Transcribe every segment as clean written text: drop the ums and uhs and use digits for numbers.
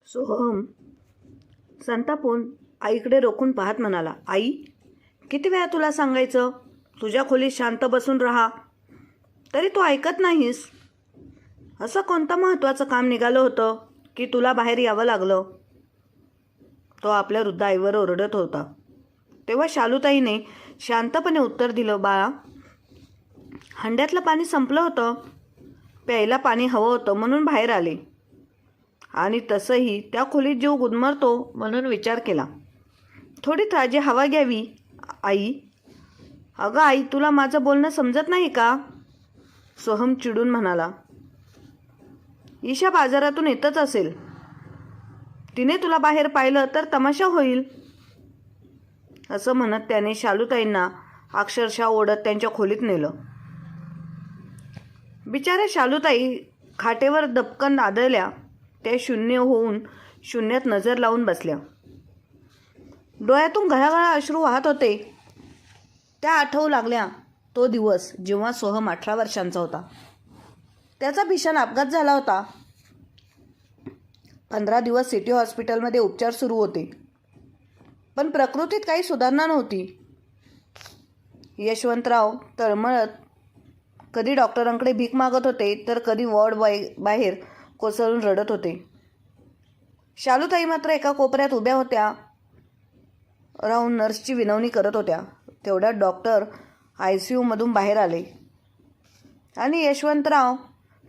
सोहम संतापून आईकडे रोखून पाहत म्हणाला, आई, किती वेळा तुला सांगायचं तुझ्या खोलीत शांत बसून राहा, तरी तू ऐकत नाहीस. असं कोणतं महत्त्वाचं काम निघालं होतं की तुला बाहेर यावं लागलं? तो आपल्या वृद्ध आईवर ओरडत होता. तेव्हा शालूताईने शांतपणे उत्तर दिलं, बाळा, हंड्यातलं पाणी संपलं होतं. प्यायला पाणी हवं होतं म्हणून बाहेर आले. आणि तसंही त्या खोलीत जीव गुदमरतो म्हणून विचार केला. थोडी ताजी हवा घ्यावी. आई, अगं आई, तुला माझं बोलणं समजत नाही का? सोहम चिडून म्हणाला. ईशा बाजारातून येतच असेल. तिने तुला बाहेर पाहिलं तर तमाशा होईल. असं म्हणत त्याने शालूताईंना अक्षरशः ओढत त्यांच्या खोलीत नेलं. बिचाऱ्या शालूताई खाटेवर दपकन आदळल्या. त्या शून्य होऊन शून्यात नजर लावून बसल्या. डोळ्यातून घळाघळा अश्रू वाहत होते. त्या आठवू लागल्या तो दिवस जेव्हा सोहम 18 वर्षांचा होता. त्याचा भीषण अपघात झाला होता. 15 दिवस सिटी हॉस्पिटलमध्ये उपचार सुरू होते, पण प्रकृतीत काही सुधारणा नव्हती. यशवंतराव तळमळत कधी डॉक्टरांकडे भीक मागत होते तर कधी वॉर्ड बाहेर कोसळून रडत होते. शालूताई मात्र एका कोपऱ्यात उभ्या होत्या राहून नर्सची विनवणी करत होत्या. तेवढ्यात डॉक्टर ICUमधून बाहेर आले आणि यशवंतराव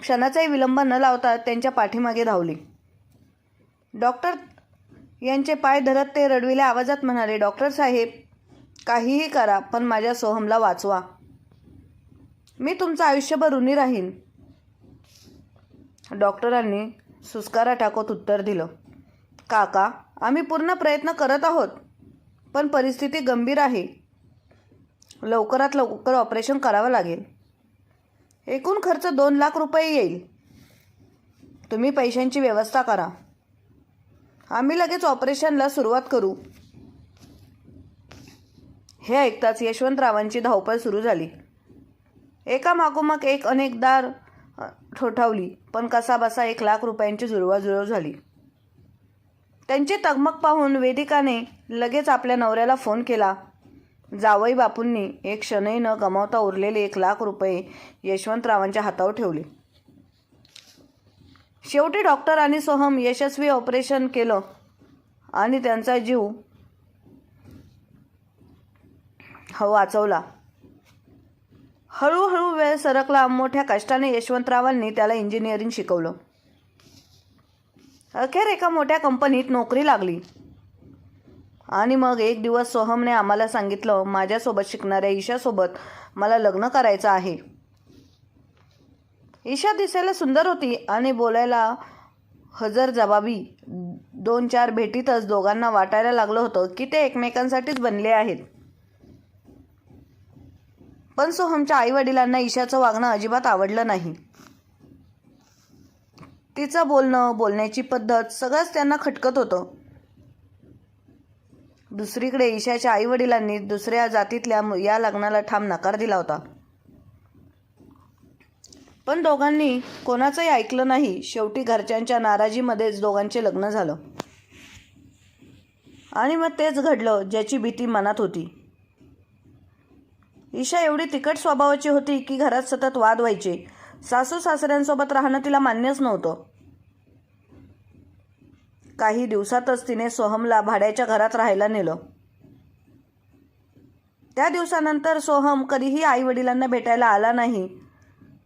क्षणाचाही विलंब न लावता त्यांच्या पाठीमागे धावले. डॉक्टर यांचे पाय धरत ते रडविल्या आवाजात म्हणाले, डॉक्टर साहेब, काहीही करा पण माझ्या सोहमला वाचवा. मी तुमचं आयुष्यभर ऋणी राहीन. डॉक्टरांनी सुस्कारा टाकत उत्तर दिलं, काका, आम्ही पूर्ण प्रयत्न करत आहोत, पण परिस्थिती गंभीर आहे. लवकरात लवकर ऑपरेशन करावं लागेल. एकूण खर्च 2 लाख रुपये येईल. तुम्ही पैशांची व्यवस्था करा. आम्ही लगेच ऑपरेशनला सुरुवात करू. हे ऐकताच यशवंतरावांची धावपळ सुरू झाली. एकामागोमाग एक अनेक दार ठोठावली, पण कसाबसा 1 लाख रुपयांची जुळवाजुळव झाली. त्यांची तगमग पाहून वेदिकाने लगेच आपल्या नवऱ्याला फोन केला. जावई बापूंनी एक क्षणही न गमावता उरलेले 1 लाख रुपये यशवंतरावांच्या हातावर ठेवले. शेवटी डॉक्टर आणि सोहम यशस्वी ऑपरेशन केलं आणि त्यांचा जीव वाचवला. हळूहळू वेळ सरकला. मोठ्या कष्टाने यशवंतरावांनी त्याला इंजिनिअरिंग शिकवलं. अखेर एका मोठ्या कंपनीत नोकरी लागली. आणि मग एक दिवस सोहमने आम्हाला सांगितलं, माझ्यासोबत शिकणाऱ्या ईशासोबत मला लग्न करायचं आहे. ईशा दिसायला सुंदर होती आणि बोलायला हजरजबाबी. 2-4 भेटीतच दोघांना वाटायला लागलं होतं की ते एकमेकांसाठीच बनले आहेत. पण सोहमच्या आईवडिलांना ईशाचं वागणं अजिबात आवडलं नाही. तिचं बोलणं, बोलण्याची पद्धत सगळंच त्यांना खटकत होतं. दुसरीकडे ईशाच्या आईवडिलांनी दुसऱ्या जातीतल्या या लग्नाला ठाम नकार दिला होता. पण दोघांनी कोणाचंही ऐकलं नाही. शेवटी घरच्यांच्या नाराजीमध्येच दोघांचे लग्न झालं. आणि मग तेच घडलं ज्याची भीती मनात होती. ईशा एवढी तिखट स्वभावाची होती की घरात सतत वाद व्हायचे. सासू सासऱ्यांसोबत राहणं तिला मान्यच नव्हतं. काही दिवसातच तिने सोहमला भाड्याच्या घरात राहायला नेलं. त्या दिवसानंतर सोहम कधीही आईवडिलांना भेटायला आला नाही.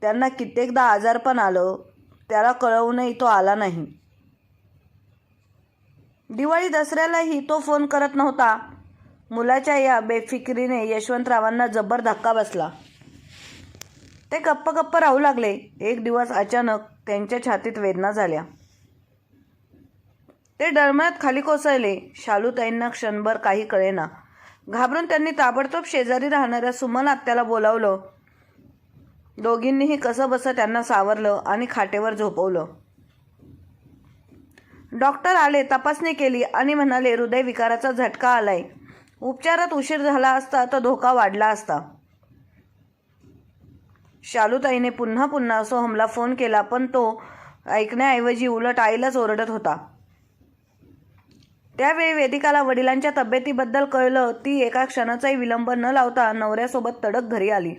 त्यांना कित्येकदा आजारपण आलं, त्याला कळवूनही तो आला नाही. दिवाळी दसऱ्यालाही तो फोन करत नव्हता. मुलाच्या या बेफिकिरीने यशवंतरावांना जबर धक्का बसला. ते गप्प गप्प राहू लागले. एक दिवस अचानक त्यांच्या छातीत वेदना झाल्या. ते डळमळत खाली कोसळले. शालूताईंना क्षणभर काही कळेना. घाबरून त्यांनी ताबडतोब शेजारी राहणाऱ्या सुमन आत्याला बोलावलं. दोघींनीही कसं बसं त्यांना सावरलं आणि खाटेवर झोपवलं. डॉक्टर आले, तपासणी केली आणि म्हणाले, हृदयविकाराचा झटका आलाय. उपचारात उशीर झाला असता तर धोका वाढला असता. शालूताईने पुन्हा पुन्हा सोहमला फोन केला, पण तो ऐकण्याऐवजी उलट आईलाच ओरडत होता. त्यावेळी वेदिकाला वडिलांच्या तब्येतीबद्दल कळलं. ती एका क्षणाचाही विलंब न लावता नवऱ्यासोबत तडक घरी आली.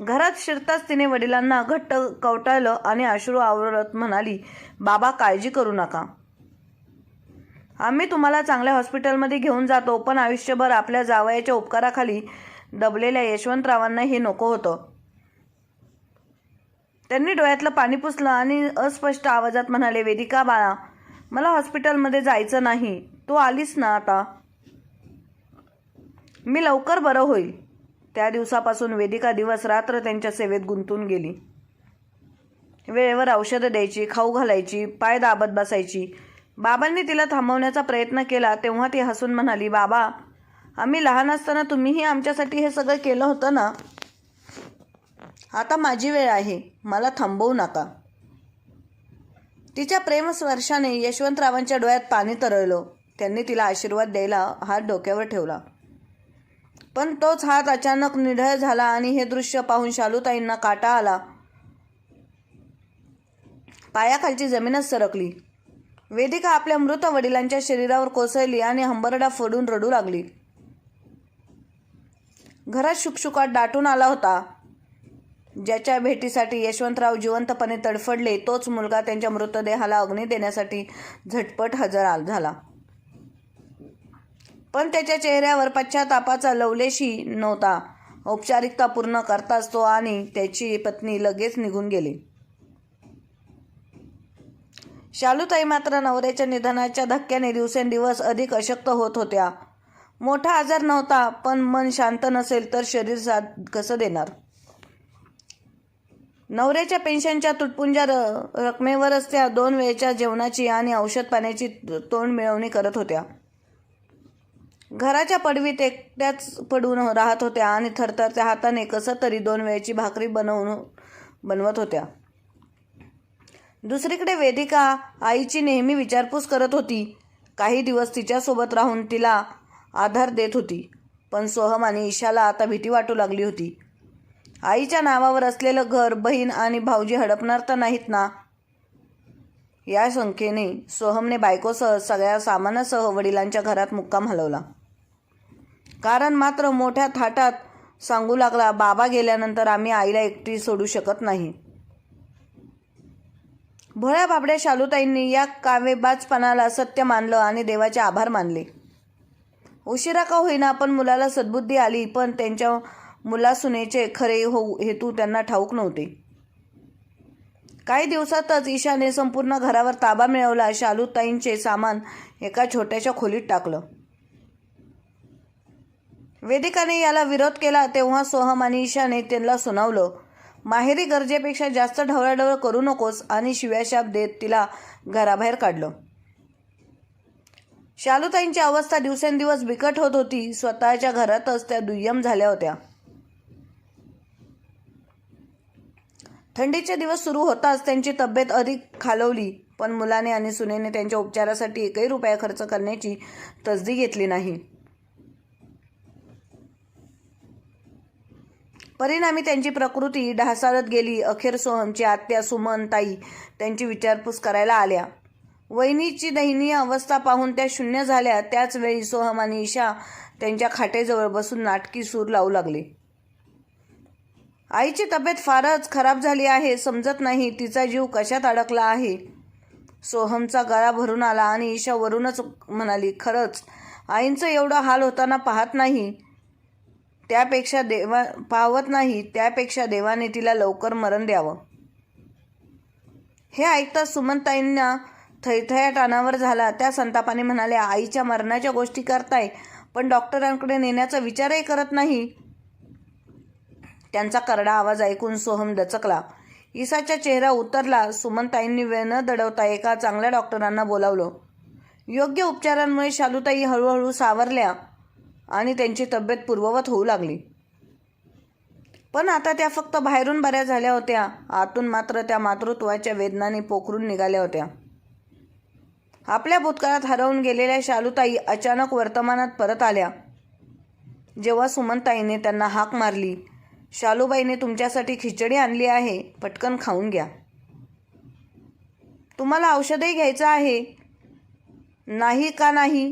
घरात शिरताच तिने वडिलांना घट्ट कवटाळलं आणि अश्रू आवरत म्हणाली, बाबा काळजी करू नका. आम्ही तुम्हाला चांगल्या हॉस्पिटलमध्ये घेऊन जातो, पण आयुष्यभर आपल्या जावयाच्या उपकाराखाली दबलेल्या यशवंतरावांना हे नको होतं. त्यांनी डोळ्यातलं पाणी पुसलं आणि अस्पष्ट आवाजात म्हणाले, वेदिका बाळा, मला हॉस्पिटलमध्ये जायचं नाही. तू आलीस ना आता, मी लवकर बरं होईल. त्या दिवसापासून वेदिका दिवस रात्र त्यांच्या सेवेत गुंतून गेली. वेळेवर औषधं द्यायची, खाऊ घालायची, पाय दाबत बसायची. बाबांनी तिला थांबवण्याचा प्रयत्न केला तेव्हा ती हसून म्हणाली, बाबा, आम्ही लहान असताना तुम्हीही आमच्यासाठी हे सगळं केलं होतं ना. आता माझी वेळ आहे, मला थांबवू नका. तिच्या प्रेमस्पर्शाने यशवंतरावांच्या डोळ्यात पाणी तरळलं. त्यांनी तिला आशीर्वाद द्यायला हात डोक्यावर ठेवला, पण तोच हात अचानक निढळ झाला आणि हे दृश्य पाहून शालूताईंना काटा आला. पायाखालची जमीनच सरकली. वेदिका आपल्या मृत वडिलांच्या शरीरावर कोसळली आणि हंबरडा फोडून रडू लागली. घरात शुकशुकाट दाटून आला होता. ज्याच्या भेटीसाठी यशवंतराव जिवंतपणे तडफडले, तोच मुलगा त्यांच्या मृतदेहाला अग्नी देण्यासाठी झटपट हजर झाला. पण त्याच्या चेहऱ्यावर पश्चातापाचा लवलेशही नव्हता. औपचारिकता पूर्ण करताच तो आणि त्याची पत्नी लगेच निघून गेले. शालूताई मात्र नवऱ्याच्या निधनाच्या धक्क्याने दिवसेंदिवस अधिक अशक्त होत होत्या. मोठा आजार नव्हता, पण मन शांत नसेल तर शरीर साथ कसं देणार. नवऱ्याच्या पेन्शनच्या तुटपुंज्या रकमेवरच त्या 2 वेळच्या जेवणाची आणि औषध पाण्याची तोंड मिळवणी करत होत्या. घराच्या पडवीत एकट्याच पडून राहत होत्या आणि थरथरत्या हाताने कसं तरी 2 वेळची भाकरी बनवत होत्या. दुसरीकडे वेदिका आईची नेहमी विचारपूस करत होती. काही दिवस तिच्यासोबत राहून तिला आधार देत होती. पण सोहम आणि ईशाला आता भीती वाटू लागली होती. आईच्या नावावर असलेलं घर, बहीण आणि भाऊजी हडपणार तर नाहीत ना. या शंकेने सोहमने बायकोसह सगळ्या सामानासह वडिलांच्या घरात मुक्काम हलवला. कारण मात्र मोठ्या थाटात सांगू लागला, बाबा गेल्यानंतर आम्ही आईला एकटी सोडू शकत नाही. भोळ्या बाबड्या शालूताईंनी या कावेबाजपणाला सत्य मानलं आणि देवाचे आभार मानले. उशिरा का होईना पण मुलाला सद्बुद्धी आली, पण त्यांच्या मुलासुनेचे खरे हेतू त्यांना ठाऊक नव्हते. काही दिवसातच ईशाने संपूर्ण घरावर ताबा मिळवला. शालूताईंचे सामान एका छोट्याशा खोलीत टाकलं. वेदिकाने याला विरोध केला तेव्हा सोहम आणि ईशाने त्यांना सुनावलं, माहेरी गरजेपेक्षा जास्त ढवळाढवळ करू नकोस, आणि शिव्याशाप देत तिला घराबाहेर काढलं. शालूताईंची अवस्था दिवसेंदिवस बिकट होत होती. स्वतःच्या घरातच त्या दुय्यम झाल्या होत्या. थंडीचे दिवस सुरू होताच त्यांची तब्येत अधिक खालवली. पण मुलाने आणि सुनेने त्यांच्या उपचारासाठी 1ही रुपया खर्च करण्याची तसदी घेतली नाही. परिणामी त्यांची प्रकृती ढासाळत गेली. अखेर सोहमची आत्या सुमनताई त्यांची विचारपूस करायला आल्या. वहिनीची दयनीय अवस्था पाहून त्या शून्य झाल्या. त्याच वेळी सोहम आणि ईशा त्यांच्या खाटेजवळ बसून नाटकी सूर लावू लागले. आईची तब्येत फारच खराब झाली आहे. समजत नाही तिचा जीव कशात अडकला आहे. सोहमचा गळा भरून आला आणि ईशा वरूनच म्हणाली, खरंच आईंचं एवढं हाल होताना पाहत नाही त्यापेक्षा देवाने तिला लवकर मरण द्यावं. हे ऐकताच सुमनताईंना थैथयाट अनावर झाला. त्या संतापाने म्हणाल्या, आईच्या मरणाच्या गोष्टी करताय, पण डॉक्टरांकडे नेण्याचा विचारही करत नाही. त्यांचा करडा आवाज ऐकून सोहम दचकला. ईशाचा चेहरा उतरला. सुमनताईंनी वेळ न दडवता एका चांगल्या डॉक्टरांना बोलावलं. योग्य उपचारांमुळे शालूताई हळूहळू सावरल्या आणि त्यांची तब्येत पूर्ववत होऊ लागली. पण आता त्या फक्त बाहेरून बऱ्या झाल्या होत्या. आतून मात्र त्या मातृत्वाच्या वेदनाने पोखरून निघाल्या होत्या. आपल्या भूतकाळात हरवून गेलेल्या शालूताई अचानक वर्तमानात परत आल्या. जेव्हा सुमनताईने त्यांना हाक मारली, शालूबाईने तुमच्यासाठी खिचडी आणली आहे, पटकन खाऊन घ्या. तुम्हाला औषधही घ्यायचं आहे. नाही का नाही?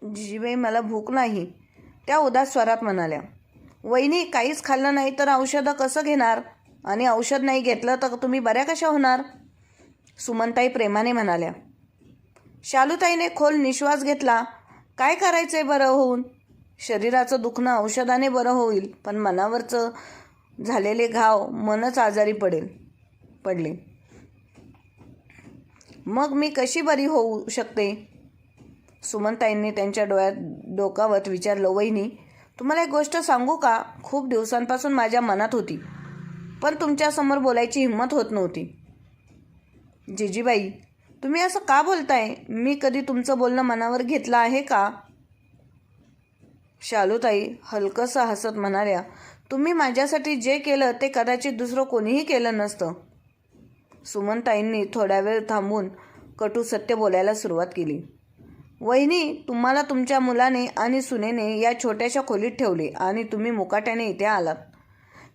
जिजीबाई मला भूक नाही, त्या उदास स्वरात म्हणाल्या. वहिनी, काहीच खाल्लं नाही तर औषधं कसं घेणार? आणि औषध नाही घेतलं तर तुम्ही बऱ्या कशा होणार? सुमनताई प्रेमाने म्हणाल्या. शालूताईने खोल निश्वास घेतला. काय करायचंय बरं होऊन? शरीराचं दुखणं औषधाने बरं होईल, पण मनावरचं झालेले घाव मनच आजारी पडले. मग मी कशी बरी होऊ शकते? सुमनताईंनी त्यांच्या डोळ्यात डोकावत विचारलं. वहिनी, तुम्हाला एक गोष्ट सांगू का? खूप दिवसांपासून माझ्या मनात होती, पण तुमच्यासमोर बोलायची हिंमत होत नव्हती. जिजीबाई, तुम्ही असं का बोलताय? मी कधी तुमचं बोलणं मनावर घेतलं आहे का? शालूताई हलकंसं हसत म्हणाल्या. तुम्ही माझ्यासाठी जे केलं ते कदाचित दुसरं कोणीही केलं नसतं. सुमनताईंनी थोडा वेळ थांबून कटू सत्य बोलायला सुरुवात केली. वहिनी, तुम्हाला तुमच्या मुलाने आणि सुनेने या छोट्याशा खोलीत ठेवले आणि तुम्ही मुकाट्याने इथे आलात.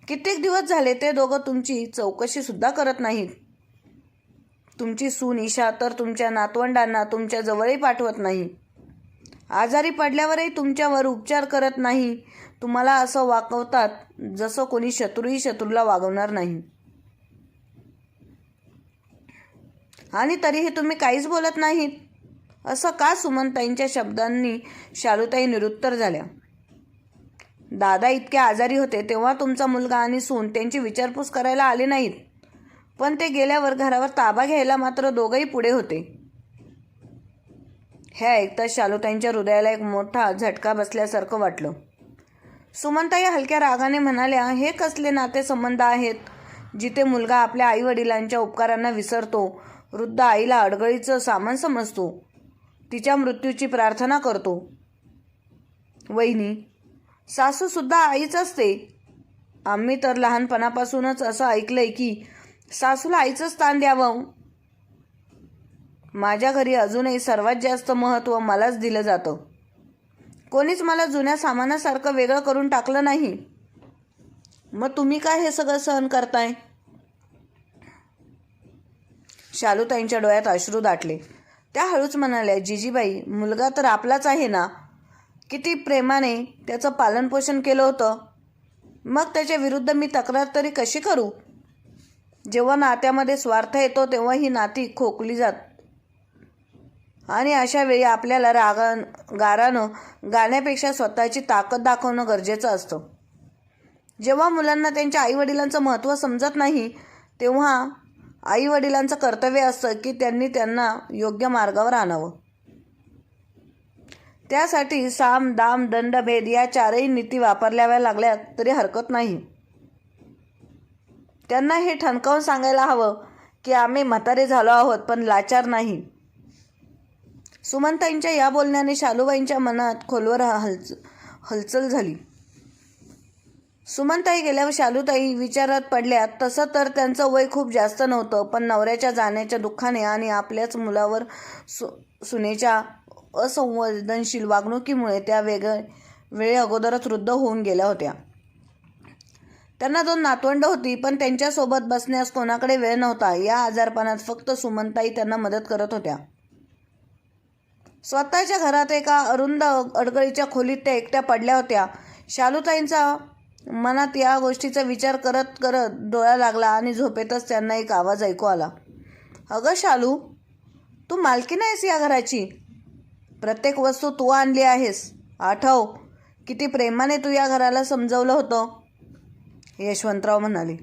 कित्येक दिवस झाले ते दोघं तुमची चौकशीसुद्धा करत नाहीत. तुमची सून ईशा तर तुमच्या नातवंडांना तुमच्या जवळही पाठवत नाही. आजारी पडल्यावरही तुमच्यावर उपचार करत नाही. तुम्हाला असं वागवतात जसं कोणी शत्रूही शत्रूला वागवणार नाही. आणि तरीही तुम्ही काहीच बोलत नाहीत. असं का? सुमनताईंच्या शब्दांनी शालूताई निरुत्तर झाल्या. दादा इतके आजारी होते तेव्हा तुमचा मुलगा आणि सून त्यांची विचारपूस करायला आले नाहीत, पण ते गेल्यावर घरावर ताबा घ्यायला मात्र दोघंही पुढे होते. हे ऐकताच शालूताईंच्या हृदयाला एक मोठा झटका बसल्यासारखं वाटलं. सुमनताई हलक्या रागाने म्हणाल्या. हे कसले नातेसंबंध आहेत जिथे मुलगा आपल्या आईवडिलांच्या उपकारांना विसरतो, वृद्ध आईला अडगळीचं सामान समजतो, तिच्या मृत्यूची प्रार्थना करतो? वहिनी, सासूसुद्धा आईच असते. आम्ही तर लहानपणापासूनच असं ऐकलंय की सासूला आईचं स्थान द्यावं. माझ्या घरी अजूनही सर्वात जास्त महत्त्व मलाच दिलं जातं. कोणीच मला जुन्या सामानासारखं वेगळं करून टाकलं नाही. मग तुम्ही काय हे सगळं सहन करताय? शालूताईंच्या डोळ्यात अश्रू दाटले. त्या हळूच म्हणाल्या. जिजीबाई, मुलगा तर आपलाच आहे ना. किती प्रेमाने त्याचं पालनपोषण केलं होतं. मग त्याच्या विरुद्ध मी तक्रार तरी कशी करू? जेव्हा नात्यामध्ये स्वार्थ येतो तेव्हा ही नाती खोकली जात. आणि अशा वेळी आपल्याला गारानं गाण्यापेक्षा स्वतःची ताकद दाखवणं गरजेचं असतं. जेव्हा मुलांना त्यांच्या आईवडिलांचं महत्त्व समजत नाही तेव्हा आईवडिलांचं कर्तव्य असतं की त्यांना योग्य मार्गावर आणावं. त्यासाठी साम दाम दंडभेद या चारही नीती वापरल्याव्या लागल्या तरी हरकत नाही. त्यांना हे ठणकावून सांगायला हवं की आम्ही म्हातारे झालो आहोत, पण लाचार नाही. सुमनताईंच्या या बोलण्याने शालूबाईंच्या मनात खोलवर हलचल झाली. सुमनताई गेल्यावर शालूताई विचारात पडल्या. तसं तर त्यांचं वय खूप जास्त नव्हतं, पण नवऱ्याच्या जाण्याच्या दुःखाने आणि आपल्याच मुलावर सुनेच्या असंवेदनशील वागणुकीमुळे त्या वेळे अगोदरच वृद्ध होऊन गेल्या होत्या. त्यांना 2 नातवंड होती, पण त्यांच्यासोबत बसण्यास कोणाकडे वेळ नव्हता. या आजारपणात फक्त सुमनताई त्यांना मदत करत होत्या. स्वतःच्या घरात एका अरुंद अडगळीच्या खोलीत त्या एकट्या पडल्या होत्या. शालूताईंचा मनात या गोष्टीचा विचार करत करत डोळा लागला आणि झोपेतच त्यांना एक आवाज ऐकू आला. अगं शालू, तू मालकीण आहेस या घराची. प्रत्येक वस्तू तू आणली आहेस. आठव, किती प्रेमाने तू या घराला समजवलं होतं. यशवंतराव म्हणाले.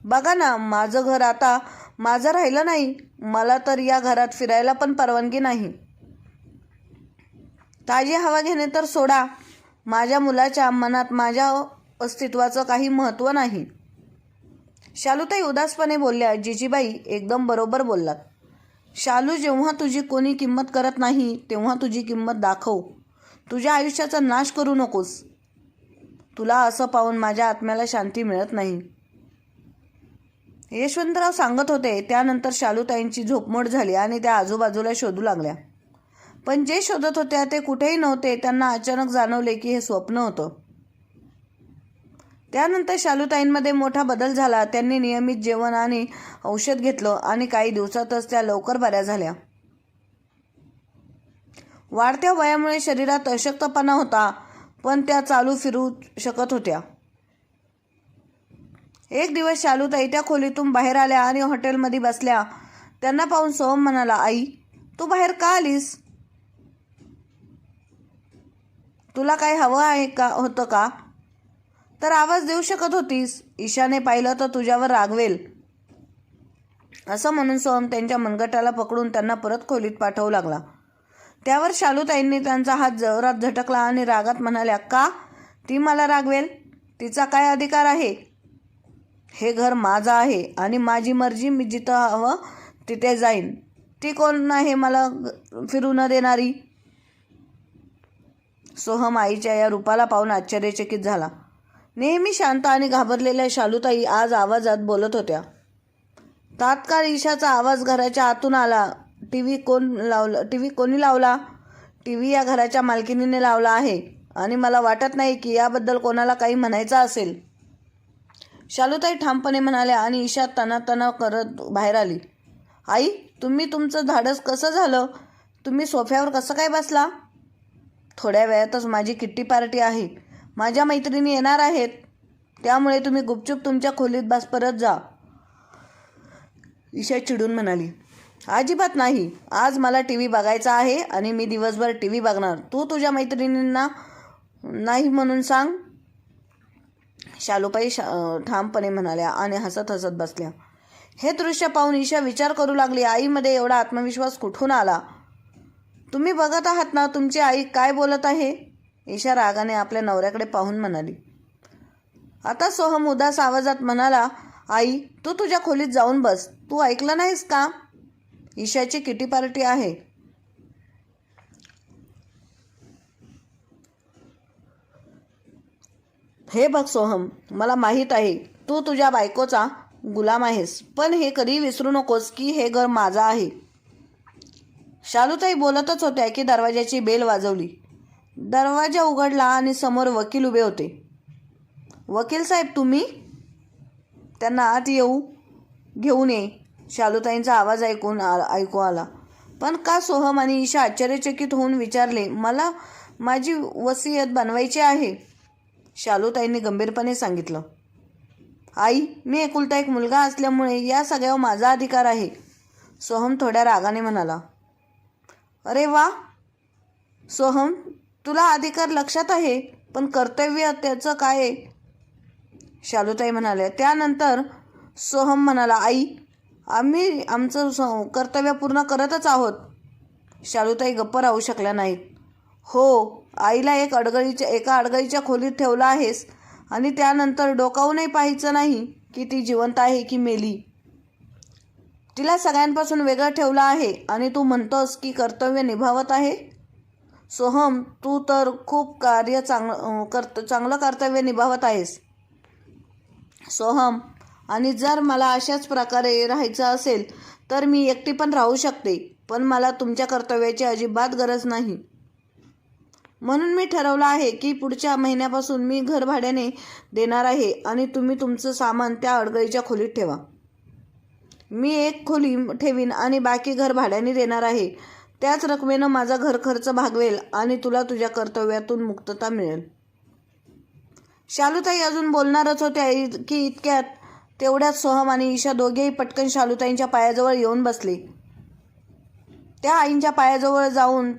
बघा ना, माझं घर आता माझं राहिलं नाही. मला तर या घरात फिरायला पण परवानगी नाही. ताजी हवा घेणे तर सोडा, माझ्या मुलाच्या मनात माझ्या अस्तित्वाचं काही महत्त्व नाही. शालूताई उदासपणे बोलल्या. जिजीबाई, एकदम बरोबर बोललात. शालू, जेव्हा तुझी कोणी किंमत करत नाही तेव्हा तुझी किंमत दाखव. तुझ्या आयुष्याचा नाश करू नकोस. तुला असं पाहून माझ्या आत्म्याला शांती मिळत नाही. यशवंतराव सांगत होते. त्यानंतर शालूताईंची झोपमोड झाली आणि त्या आजूबाजूला शोधू लागल्या. पण जे शोधत होत्या ते कुठेही नव्हते. त्यांना अचानक जाणवले की हे स्वप्न होतं. त्यानंतर शालूताईंमध्ये मोठा बदल झाला. त्यांनी नियमित जेवण आणि औषध घेतलं आणि काही दिवसातच त्या लवकर बऱ्या झाल्या. वाढत्या वयामुळे शरीरात अशक्तपणा होता, पण त्या चालू फिरू शकत होत्या. एक दिवस शालूताई त्या खोलीतून बाहेर आल्या आणि हॉटेलमध्ये बसल्या. त्यांना पाहून सोहम म्हणाला, आई, तू बाहेर का आलीस? तुला काय हवं आहे का होतं का? तर आवाज देऊ शकत होतीस. ईशाने पाहिलं तर तुझ्यावर रागवेल. असं म्हणून सोहम त्यांच्या मनगटाला पकडून त्यांना परत खोलीत पाठवू लागला. त्यावर शालूताईंनी त्यांचा हात जोरात झटकला आणि रागात म्हणाल्या, का? ती मला रागवेल? तिचा काय अधिकार आहे? हे घर माझं आहे आणि माझी मर्जी. मी जिथं हवं तिथे जाईन. ती कोण आहे मला फिरू न देणारी? सोहम आईच्या या रूपाला पाहून आश्चर्यचकित झाला. नेहमी शांत आणि घाबरलेल्या शालूताई आज आवाजात बोलत होत्या. तात्काळ ईशाचा आवाज घराच्या आतून आला. टीव्ही कोणी लावला? टीव्ही या घराच्या मालकिनीने लावला आहे आणि मला वाटत नाही की याबद्दल कोणाला काही म्हणायचं असेल. शालूताई ठामपणे म्हणाल्या आणि ईशा तना करत बाहेर आली. आई, तुमचं धाडस कसं झालं? तुम्ही सोफ्यावर कसं काय बसला? थोड्या वेळातच माझी किट्टी पार्टी आहे. माझ्या मैत्रिणी येणार आहेत. त्यामुळे तुम्ही गुपचूप तुमच्या खोलीत परत जा. ईशा चिडून म्हणाली. अजिबात नाही. आज मला टीव्ही बघायचा आहे आणि मी दिवसभर टीव्ही बघणार. तू तुझ्या मैत्रिणींना नाही म्हणून सांग. शालूबाई ठामपणे म्हणाल्या आणि हसत हसत बसल्या. हे दृश्य पाहून ईशा विचार करू लागली, आईमध्ये एवढा आत्मविश्वास कुठून आला? तुम्ही बघत आहात ना तुमची आई काय बोलत आहे? ईशा रागाने आपल्या नवऱ्याकडे पाहून म्हणाली. आता सोहम उदास आवाजात म्हणाला, आई, तू तुझ्या खोलीत जाऊन बस. तू ऐकलं नाहीस का? ईशाची किटी पार्टी आहे. हे बघ सोहम, मला माहीत आहे तू तुझ्या बायकोचा गुलाम आहेस, पण हे कधी विसरू नकोस की हे घर माझं आहे. शालूताई बोलतच होत्या की दरवाजाची बेल वाजवली. दरवाजा उघडला आणि समोर वकील उभे होते. वकील साहेब, तुम्ही? त्यांना आत घेऊन ये. शालूताईंचा आवाज ऐकू आला. पण का? सोहम आणि ईशा आश्चर्यचकित होऊन विचारले. मला माझी वसियत बनवायची आहे, शालूताईंनी गंभीरपणे सांगितलं. आई, मी एकुलता एक मुलगा असल्यामुळे या सगळ्यावर माझा अधिकार आहे, सोहम थोड्या रागाने म्हणाला. अरे वा सोहम, तुला अधिकार लक्षात आहे, पण कर्तव्य त्याचं काय? शालूताई म्हणाल्या. त्यानंतर सोहम म्हणाला, आई, आम्ही आमचं कर्तव्य पूर्ण करतच आहोत. शालूताई गप्प राहू शकल्या नाहीत. हो, आईला एका अडगळीच्या खोलीत ठेवलं आहेस आणि त्यानंतर डोकावूनही पाहायचं नाही की ती जिवंत आहे की मेली. तिला सगळ्यांपासून वेगळं ठेवलं आहे आणि तू म्हणतोस की कर्तव्य निभावत आहे. सोहम, तू तर खूप चांगलं कर्तव्य निभावत आहेस सोहम, आणि जर मला अशाच प्रकारे राहायचं असेल तर मी एकटी पण राहू शकते, पण मला तुमच्या कर्तव्याची अजिबात गरज नाही. म्हणून मी ठरवलं आहे की पुढच्या महिन्यापासून मी घर भाड्याने देणार आहे आणि तुम्ही तुमचं सामान त्या अडगळीच्या खोलीत ठेवा. मी एक खोली ठेवीन आणि बाकी घर भाड्याने देणार आहे. त्याच रकमेनं माझा घर खर्च भागवेल आणि तुला तुझ्या कर्तव्यातून मुक्तता मिळेल. शालूताई अजून बोलणारच होत्या की इतक्यात तेवढ्यात सोहम आणि ईशा दोघेही पटकन शालूताईंच्या पायाजवळ येऊन बसले. त्या आईंच्या पायाजवळ जाऊन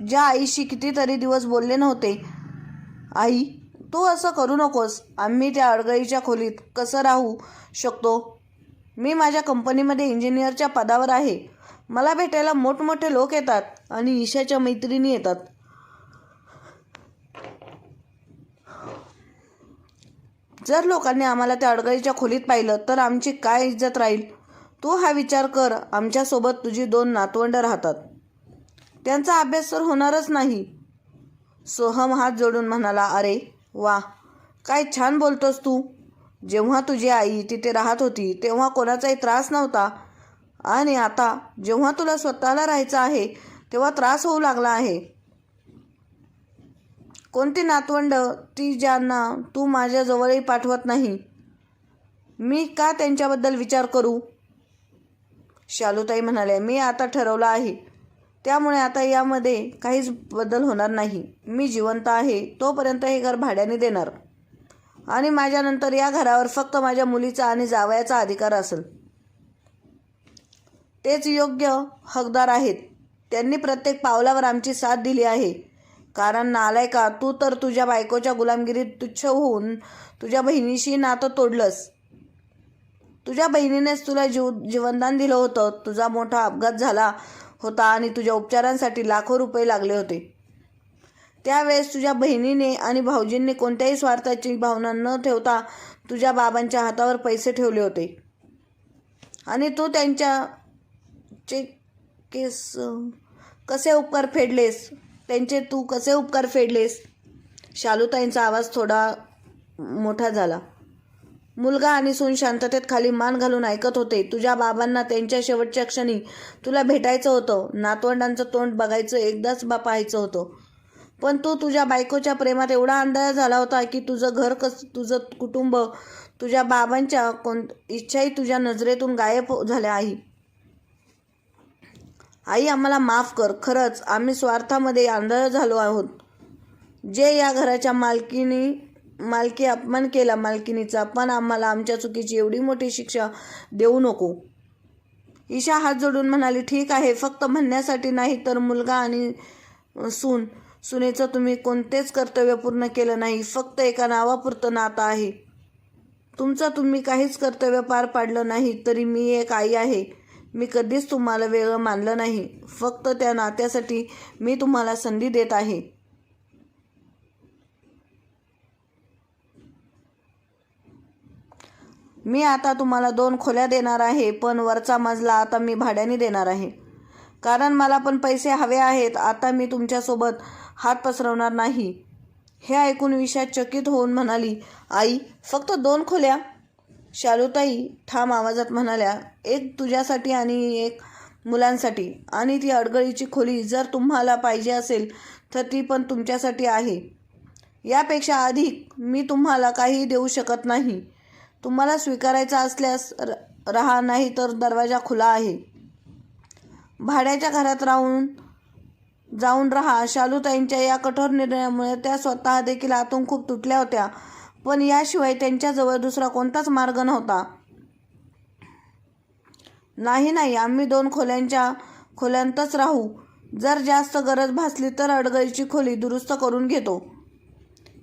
ज्या आईशी कितीतरी दिवस बोलले नव्हते. आई, तू असं करू नकोस. आम्ही त्या अडगळीच्या खोलीत कसं राहू शकतो? मी माझ्या कंपनीमध्ये इंजिनियरच्या पदावर आहे. मला भेटायला मोठमोठे लोक येतात आणि ईशाच्या मैत्रिणी येतात. जर लोकांनी आम्हाला त्या अडगळीच्या खोलीत पाहिलं तर आमची काय इज्जत राहील? तू हा विचार कर. आमच्यासोबत तुझी 2 नातवंडं राहतात. त्यांचा अभ्यास तर होणारच नाही. सोहम हात जोडून म्हणाला. अरे वा, काय छान बोलतोस तू. जेव्हा तुझी आई तिथे राहत होती तेव्हा कोणाचाही त्रास नव्हता आणि आता जेव्हा तुला स्वतःला राहायचं आहे तेव्हा त्रास होऊ लागला आहे. कोणती नातवंड ती ज्यांना तू माझ्या जवळही पाठवत नाही? मी का त्यांच्याबद्दल विचार करू? शालूताई म्हणाल्या. मी आता ठरवलं आहे. त्यामुळे आता यामध्ये काहीच बदल होणार नाही. मी जिवंत आहे तोपर्यंत हे घर भाड्याने देणार आणि माझ्यानंतर या घरावर फक्त माझ्या मुलीचा आणि जावयाचा अधिकार असेल. तेच योग्य हकदार आहेत. त्यांनी प्रत्येक पावलावर आमची साथ दिली आहे. कारण नालायका, तू तर तुझ्या बायकोच्या गुलामगिरीत तुच्छ होऊन तुझ्या बहिणीशी नातं तोडलंस. तुझ्या बहिणीनेच तुला जीवनदान दिलं होतं. तुझा मोठा अपघात झाला होता आणि तुझ्या उपचारांसाठी लाखो रुपये लागले होते. त्यावेळेस तुझ्या बहिणीने आणि भाऊजींनी कोणत्याही स्वार्थाची भावना न ठेवता तुझ्या बाबांच्या हातावर पैसे ठेवले होते आणि तू त्यांचे कसे उपकार फेडलेस. शालूताईंचा आवाज थोडा मोठा झाला. मुलगा आणि सून शांततेत खाली मान घालून ऐकत होते. तुझ्या बाबांना त्यांच्या शेवटच्या क्षणी तुला भेटायचं होतं. नातवंडांचं तोंड बघायचं, एकदाच पाहायचं होतं. पण तू तुझ्या बायकोच्या प्रेमात एवढा अंधार झाला होता की तुझं घर तुझं कुटुंब, तुझ्या बाबांच्या इच्छाही तुझ्या नजरेतून गायब झाल्या. आई, आम्हाला माफ कर. खरंच आम्ही स्वार्थामध्ये आंधळ झालो आहोत. जे या घराच्या मालकी अपमान केला मालकिनीचा, पण आम्हाला आमच्या चुकीची एवढी मोठी शिक्षा देऊ नको. ईशा हात जोडून म्हणाली, ठीक आहे. फक्त म्हणण्यासाठी नाही तर मुलगा आणि सुनेचं तुम्ही कोणतेच कर्तव्य पूर्ण केलं नाही. फक्त एका नावापुरतं नातं आहे तुमचं. तुम्ही काहीच कर्तव्य पार पाडलं नाही. तरी मी एक आई आहे. मी कधीच तुम्हाला वेगळं मानलं नाही. फक्त त्या नात्यासाठी मी तुम्हाला संधी देत आहे. मी आता तुम्हाला 2 खोल्या देणार आहे, पण वरचा मजला आता मी भाड्याने देणार आहे. कारण मला पण पैसे हवे आहेत. आता मी तुमच्यासोबत हात पसरवणार नाही. हे ऐकून ईशा चकित होऊन म्हणाली, आई, फक्त 2 खोल्या? शालूताई ठाम आवाजात म्हणाल्या, एक तुझ्यासाठी आणि एक मुलांसाठी. आणि ती अडगळीची खोली जर तुम्हाला पाहिजे असेल तर ती पण तुमच्यासाठी आहे. यापेक्षा अधिक मी तुम्हाला काही देऊ शकत नाही. तुम्हाला स्वीकारायचा असल्यास राहा, नाही तर दरवाजा खुला आहे. भाड्याच्या घरात जाऊन राहा. शालूताईंच्या या कठोर निर्णयामुळे त्या स्वतः देखील आतून खूप तुटल्या होत्या. पण याशिवाय त्यांच्याजवळ दुसरा कोणताच मार्ग नव्हता. नाही, आम्ही 2 खोल्यांतच राहू. जर जास्त गरज भासली तर अडगळीची खोली दुरुस्त करून घेतो.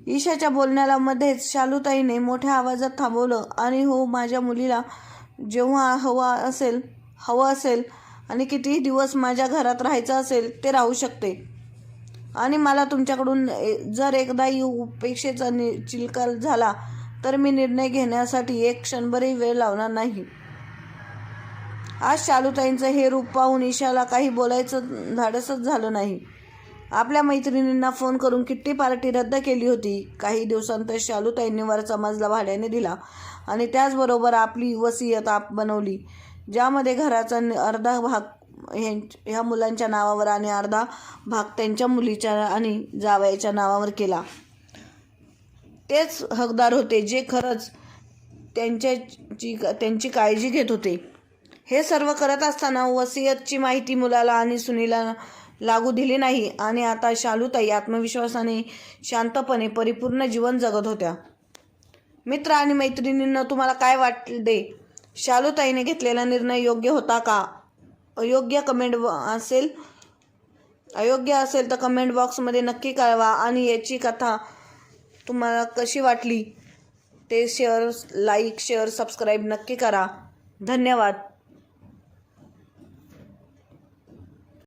ईशाच्या बोलण्याला मध्येच शालूताईने मोठ्या आवाजात थांबवलं आणि हो, माझ्या मुलीला जेव्हा हवं असेल आणि कितीही दिवस माझ्या घरात राहायचं असेल ते राहू शकते. आणि मला तुमच्याकडून जर एकदाही उपेक्षेचा चिलकाल झाला तर मी निर्णय घेण्यासाठी एक क्षणभरही वेळ लावणार नाही. आज शालूताईंचं हे रूप पाहून ईशाला काही बोलायचं धाडसच झालं नाही. आपल्या मैत्रिणींना फोन करून किट्टी पार्टी रद्द केली होती. काही दिवसांतर शालूताईंनी वरचा मजला भाड्याने दिला आणि त्याचबरोबर आपली वसियत बनवली, ज्यामध्ये घराचा अर्धा भाग ह्या मुलांच्या नावावर आणि अर्धा भाग त्यांच्या मुलीच्या आणि जावयाच्या नावावर केला. तेच हकदार होते जे खरंच त्यांची काळजी घेत होते. हे सर्व करत असताना वसियतची माहिती मुलाला आणि सुनीला लागू दिली नाही आणि आता शालूताई आत्मविश्वासाने, शांतपणे परिपूर्ण जीवन जगत होत्या. मित्र आणि मैत्रिणींना तुम्हाला काय वाटले? शालूताईने घेतलेला निर्णय योग्य होता का? अयोग्य असेल तर कमेंट बॉक्समध्ये नक्की कळवा आणि याची कथा तुम्हाला कशी वाटली ते लाईक, शेअर, सबस्क्राईब नक्की करा. धन्यवाद.